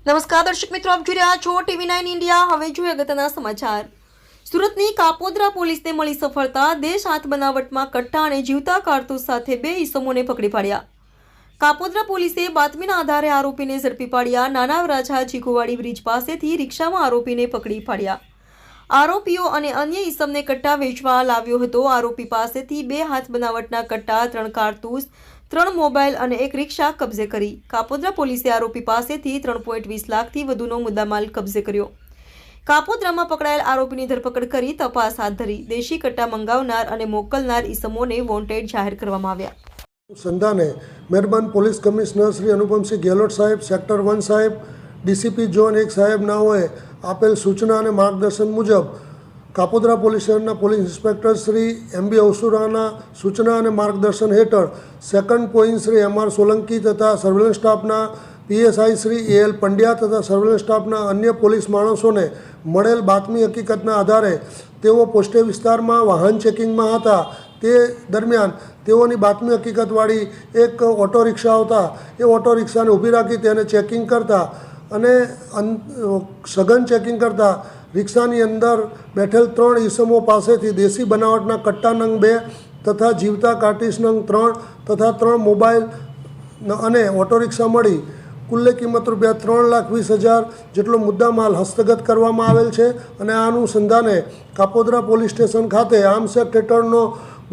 નમસ્કાર દર્શક મિત્રો, આપ જોઈ રહ્યા છો TV9 ઇન્ડિયા। હવે જોઈએ અગત્યના સમાચાર। સુરતની કાપોદ્રા પોલીસને મળી સફળતા। દેશ હાથ બનાવટમાં કટ્ટા અને જીવતા કારતૂસ સાથે બે ઈસમોને પકડી પાડ્યા। કાપોદ્રા પોલીસે બાતમીના આધારે આરોપીને ઝડપી પાડ્યા। નાના વરાછા ચીકુવાડી બ્રિજ પાસેથી રિક્ષામાં આરોપીને પકડી પાડ્યા। આરોપીઓ અને અન્ય ઈસમને કટ્ટા વેચવા લાવ્યો હતો। આરોપી પાસેથી બે હાથ બનાવટના કટ્ટા, 3 કારતૂસ, 3 મોબાઈલ અને 1 રિક્ષા કબજે કરી। કાપોદ્રા પોલીસે આરોપી પાસેથી 3.20 લાખથી વધુનો મુદ્દામાલ કબજે કર્યો। કાપોદ્રામાં પકડાયેલ આરોપીની ધરપકડ કરી તપાસ હાથ ધરી। દેશી કટ્ટા મંગાવનાર અને મોકલનાર ઈસમોને વોન્ટેડ જાહેર કરવામાં આવ્યા। સંધાને મહેરબાન પોલીસ કમિશનર શ્રી અનુપમસિંહ ગેહલોત સાહેબ, સેક્ટર 1 સાહેબ, ડીસીપી ઝોન 1 સાહેબ નાઓએ આપેલ સૂચના અને માર્ગદર્શન મુજબ કાપોદ્રા પોલીસ શહેરના પોલીસ ઇન્સ્પેક્ટર શ્રી MB અવસુરાના સૂચના અને માર્ગદર્શન હેઠળ second point Shri MR Solanki તથા સર્વેલન્સ સ્ટાફના PSI શ્રી AL પંડ્યા તથા સર્વેલન્સ સ્ટાફના અન્ય પોલીસ માણસોને મળેલ બાતમી હકીકતના આધારે તેઓ પોસ્ટે વિસ્તારમાં વાહન ચેકિંગમાં હતા। તે દરમિયાન તેઓની બાતમી હકીકતવાળી એક ઓટો રિક્ષા આવતા એ ઓટો રિક્ષાને ઊભી રાખી તેને ચેકિંગ કરતા અને સઘન ચેકિંગ કરતા રિક્ષાની અંદર બેઠેલ 3 ઈસમો પાસેથી દેશી બનાવટના કટ્ટા નંગ 2 તથા જીવતા કાર્ટીસ નંગ 3 તથા 3 મોબાઈલ અને ઓટો રિક્ષા મળી કુલ્લે કિંમત ₹3,20,000 જેટલો મુદ્દામાલ હસ્તગત કરવામાં આવેલ છે। અને આ અનુસંધાને કાપોદ્રા પોલીસ સ્ટેશન ખાતે આર્મ્સ એક્ટ હેઠળનો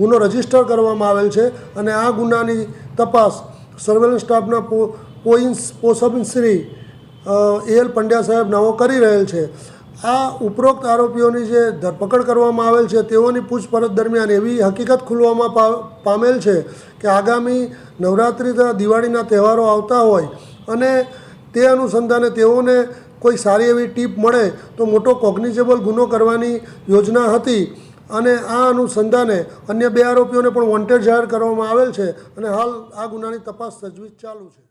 ગુનો રજીસ્ટર કરવામાં આવેલ છે અને આ ગુનાની તપાસ સર્વેલન્સ સ્ટાફના પોસબ શ્રી AL પંડ્યા સાહેબ નાઓ કરી રહેલ છે। આ ઉપરોક્ત આરોપીઓની જે ધરપકડ કરવામાં આવેલ છે તેઓની પૂછપરછ દરમિયાન એવી હકીકત ખુલવામાં પામેલ છે કે આગામી નવરાત્રિ તથા દિવાળીના તહેવારો આવતા હોય અને તે અનુસંધાને તેઓને કોઈ સારી એવી ટીપ મળે તો મોટો કોગ્નિઝેબલ ગુનો કરવાની યોજના હતી અને આ અનુસંધાને અન્ય 2 આરોપીઓને પણ વોન્ટેડ જાહેર કરવામાં આવેલ છે અને હાલ આ ગુનાની તપાસ તજવીજ ચાલુ છે।